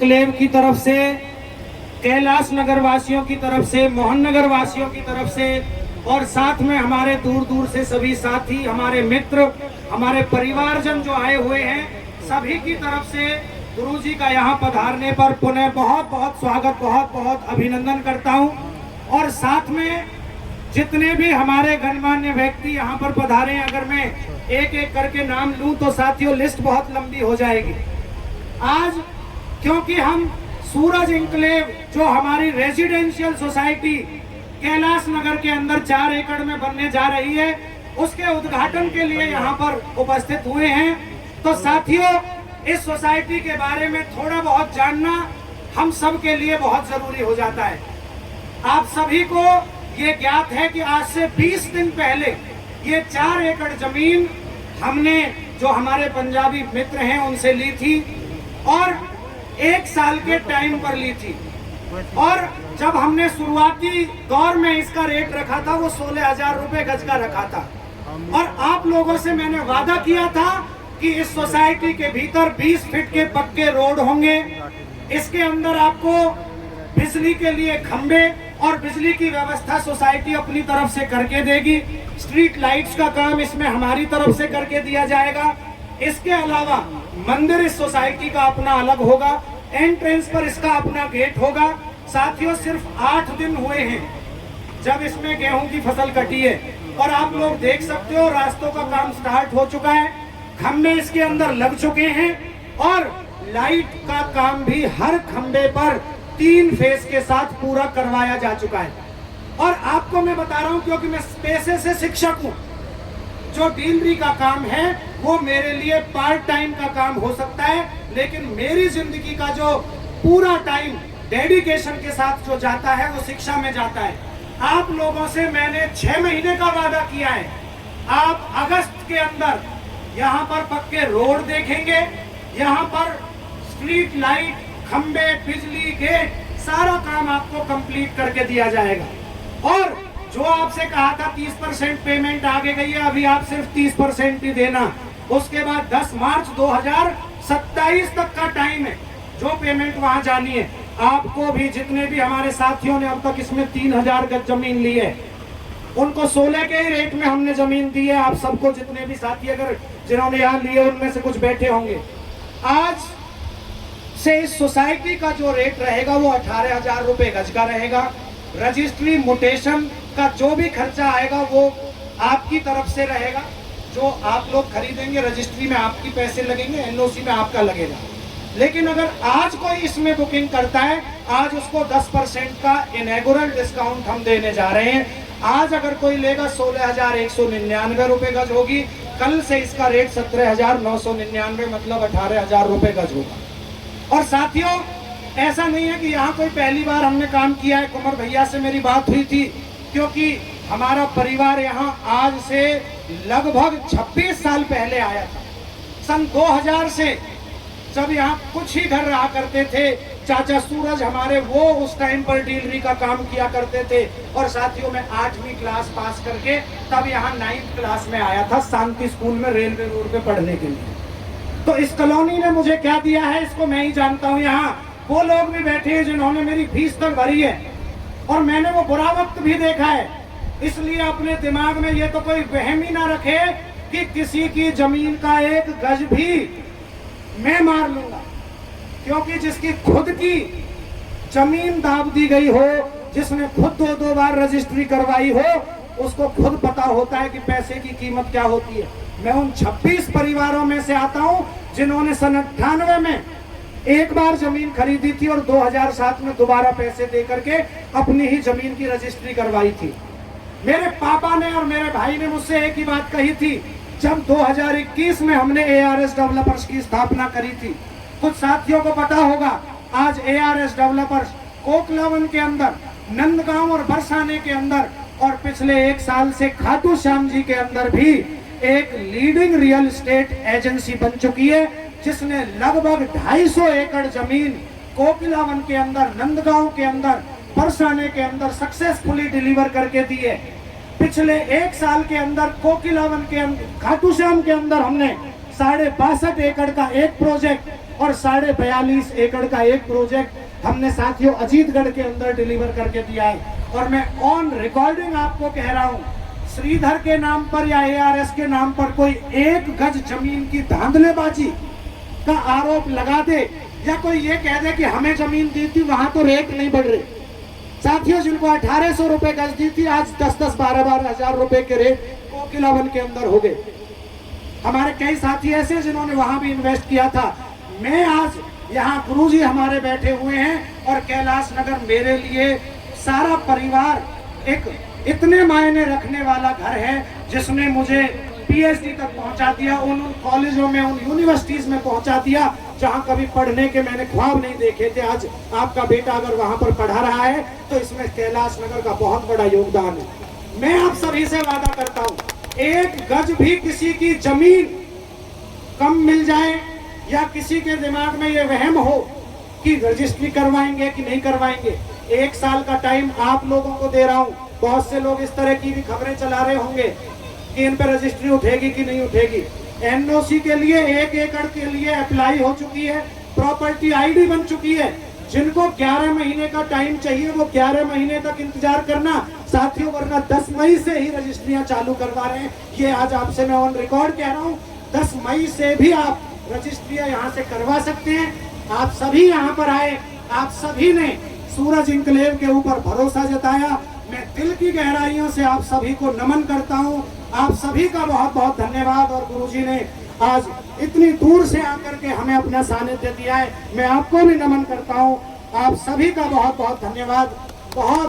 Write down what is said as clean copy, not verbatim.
Enclave की तरफ से, कैलाश नगर वासियों की तरफ से, मोहन नगर वासियों की तरफ से और साथ में हमारे दूर दूर से सभी साथी, हमारे मित्र, हमारे परिवारजन जो आए हुए हैं, सभी की तरफ से गुरुजी का यहाँ पधारने पर पुनः बहुत बहुत स्वागत, बहुत बहुत अभिनंदन करता हूँ। और साथ में जितने भी हमारे गणमान्य व्यक्ति यहाँ पर पधारे हैं, अगर मैं एक एक करके नाम लूँ तो साथियों लिस्ट बहुत लंबी हो जाएगी। आज क्योंकि हम सूरज इंक्लेव जो हमारी रेजिडेंशियल सोसाइटी कैलाश नगर के अंदर 4 एकड़ में बनने जा रही है, उसके उद्घाटन के लिए यहाँ पर उपस्थित हुए हैं, तो साथियों इस सोसाइटी के बारे में थोड़ा बहुत जानना हम सब के लिए बहुत जरूरी हो जाता है। आप सभी को ये ज्ञात है कि आज से 20 दिन पहले ये 4 एकड़ जमीन हमने जो हमारे पंजाबी मित्र हैं उनसे ली थी और 1 साल के टाइम पर ली थी। और जब हमने शुरुआती दौर में इसका रेट रखा था वो 16,000 रुपए गज का रखा था। और आप लोगों से मैंने वादा किया था कि इस सोसाइटी के भीतर 20 फीट के पक्के रोड होंगे, इसके अंदर आपको बिजली के लिए खंबे और बिजली की व्यवस्था सोसाइटी अपनी तरफ से करके देगी। स्ट्रीट लाइट्स का काम इसमें हमारी तरफ से करके दिया जाएगा। इसके अलावा मंदिर इस सोसाइटी का अपना अलग होगा, एंट्रेंस पर इसका अपना गेट होगा। साथियों सिर्फ 8 दिन हुए हैं जब इसमें गेहूं की फसल कटी है और आप लोग देख सकते हो रास्तों का काम स्टार्ट हो चुका है, खंबे इसके अंदर लग चुके हैं और लाइट का काम भी हर खंबे पर 3 फेज के साथ पूरा करवाया जा चुका है। और आपको मैं बता रहा हूं क्योंकि मैं पेशे से शिक्षक हूं, जो डीलरी का काम है वो मेरे लिए पार्ट टाइम का काम हो सकता है, लेकिन मेरी जिंदगी का जो पूरा टाइम डेडिकेशन के साथ जो जाता है वो शिक्षा में जाता है। आप लोगों से मैंने 6 महीने का वादा किया है, आप अगस्त के अंदर यहाँ पर पक्के रोड देखेंगे, यहाँ पर स्ट्रीट लाइट, खंबे, बिजली, गेट, सारा काम आपको कंप्लीट करके दिया जाएगा। और जो आपसे कहा था 30% पेमेंट आगे गई है, अभी आप सिर्फ 30% ही देना। उसके बाद 10 मार्च 2027 तक का टाइम है, जो पेमेंट वहां जानी है। आपको भी, जितने भी हमारे साथियों ने अब तक इसमें 3000 गज जमीन ली है, उनको 16 के ही रेट में हमने जमीन दी है। आप सबको, जितने भी साथी अगर जिन्होंने यहाँ लिए उनमें से कुछ बैठे होंगे, आज से इस सोसाइटी का जो रेट रहेगा वो 18,000 रुपए गज का रहेगा। रजिस्ट्री म्यूटेशन का जो भी खर्चा आएगा वो आपकी तरफ से रहेगा। जो आप लोग खरीदेंगे रजिस्ट्री में आपकी पैसे लगेंगे, एनओसी में आपका लगेगा। लेकिन अगर आज कोई इसमें बुकिंग करता है, आज उसको 10% का इनॉग्रेशन डिस्काउंट हम देने जा रहे हैं। आज अगर कोई लेगा 16,199 रुपए गज होगी, कल से इसका रेट 17,999 मतलब 18,000 रुपए गज होगा। और साथियों ऐसा नहीं है कि यहाँ कोई पहली बार हमने काम किया है। कुमार भैया से मेरी बात हुई थी, क्योंकि हमारा परिवार यहाँ आज से लगभग 26 साल पहले आया था। सन 2000 से जब यहाँ कुछ ही घर रहा करते थे, चाचा सूरज हमारे, वो उस टाइम पर डीलरी का काम किया करते थे। और साथियों मैं 8वीं क्लास पास करके तब यहाँ 9th क्लास में आया था, शांति स्कूल में रेलवे रोड पे पढ़ने के लिए। तो इस कॉलोनी ने मुझे क्या दिया है इसको मैं ही जानता हूँ। यहाँ वो लोग भी बैठे हैं जिन्होंने मेरी फीस तक भरी है और मैंने वो बुरा वक्त भी देखा है। इसलिए अपने दिमाग में ये तो कोई वहम ही ना रखे कि किसी की जमीन का एक गज भी मैं मार लूंगा, क्योंकि जिसकी खुद की जमीन दाब दी गई हो, जिसने खुद 2-2 बार रजिस्ट्री करवाई हो, उसको खुद पता होता है कि पैसे की कीमत क्या होती है। मैं उन 26 परिवारों में से आता हूं जिन्होंने सन 98 में एक बार जमीन खरीदी थी और 2007 में दोबारा पैसे दे करके अपनी ही जमीन की रजिस्ट्री करवाई थी। मेरे पापा ने और मेरे भाई ने मुझसे एक ही बात कही थी, जब 2021 में हमने ARS डेवलपर्स की स्थापना करी थी। कुछ साथियों को पता होगा, आज ARS डेवलपर्स कोकलावन के अंदर, नंदगांव और बरसाने के अंदर और पिछले 1 साल से खाटू श्याम जी के अंदर भी एक लीडिंग रियल एस्टेट एजेंसी बन चुकी है, जिसने लगभग 250 एकड़ जमीन कोकिलावन के अंदर, नंदगांव के अंदर, बरसाने के अंदर सक्सेसफुली डिलीवर करके दी है। पिछले 1 साल के अंदर कोकिलावन के अंदर, खाटू श्याम के अंदर हमने 62.5 एकड़ का एक प्रोजेक्ट और 42.5 एकड़ का एक प्रोजेक्ट हमने साथियों अजीतगढ़ के अंदर डिलीवर करके दिया है। और मैं ऑन रिकॉर्डिंग आपको कह रहा हूँ, श्रीधर के नाम पर या ARS के नाम पर कोई 1 गज जमीन की धांधलेबाजी का आरोप लगा दे या कोई ये कह दे कि हमें जमीन दी थी, वहां तो रेट नहीं बढ़ रही। साथियों, जिनको 1800 रुपए गज दी थी, आज 10-10, 12-12 हजार रुपए के रेट कोकिलावन के अंदर हो गए। हमारे कई साथी ऐसे जिन्होंने वहां भी इन्वेस्ट किया था। मैं आज यहाँ गुरुजी हमारे बैठे हुए हैं और कैलाश नगर मेरे लिए सारा परिवार एक इतने मायने रखने वाला घर है जिसने मुझे PhD तक पहुंचा दिया, उन कॉलेजों में, उन यूनिवर्सिटीज में पहुंचा दिया जहां कभी पढ़ने के मैंने ख्वाब नहीं देखे थे। आज आपका बेटा अगर वहां पर पढ़ा रहा है तो इसमें कैलाश नगर का बहुत बड़ा योगदान है। मैं आप सभी से वादा करता हूं, 1 गज भी किसी की जमीन कम मिल जाए या किसी के दिमाग में ये वहम हो कि रजिस्ट्री करवाएंगे कि नहीं करवाएंगे, 1 साल का टाइम आप लोगों को दे रहा हूं। बहुत से लोग इस तरह की भी खबरें चला रहे होंगे कि इन पर रजिस्ट्री उठेगी कि नहीं उठेगी। NOC के लिए 1 एकड़ के लिए अप्लाई हो चुकी है, प्रॉपर्टी ID बन चुकी है। जिनको 11 महीने का टाइम चाहिए वो 11 महीने तक इंतजार करना साथियों, वरना 10 मई से ही रजिस्ट्रियां चालू करवा रहे हैं। ये आज आपसे मैं ऑन रिकॉर्ड कह रहा हूँ, 10 मई से भी आप रजिस्ट्रियां यहाँ से करवा सकते हैं। आप सभी यहाँ पर आए, आप सभी ने सूरज इंक्लेव के ऊपर भरोसा जताया। मैं दिल की गहराइयों से आप सभी को नमन करता हूँ। आप सभी का बहुत बहुत धन्यवाद। और गुरुजी ने आज इतनी दूर से आकर के हमें अपना सानिध्य दिया है, मैं आपको भी नमन करता हूँ। आप सभी का बहुत बहुत धन्यवाद। बहुत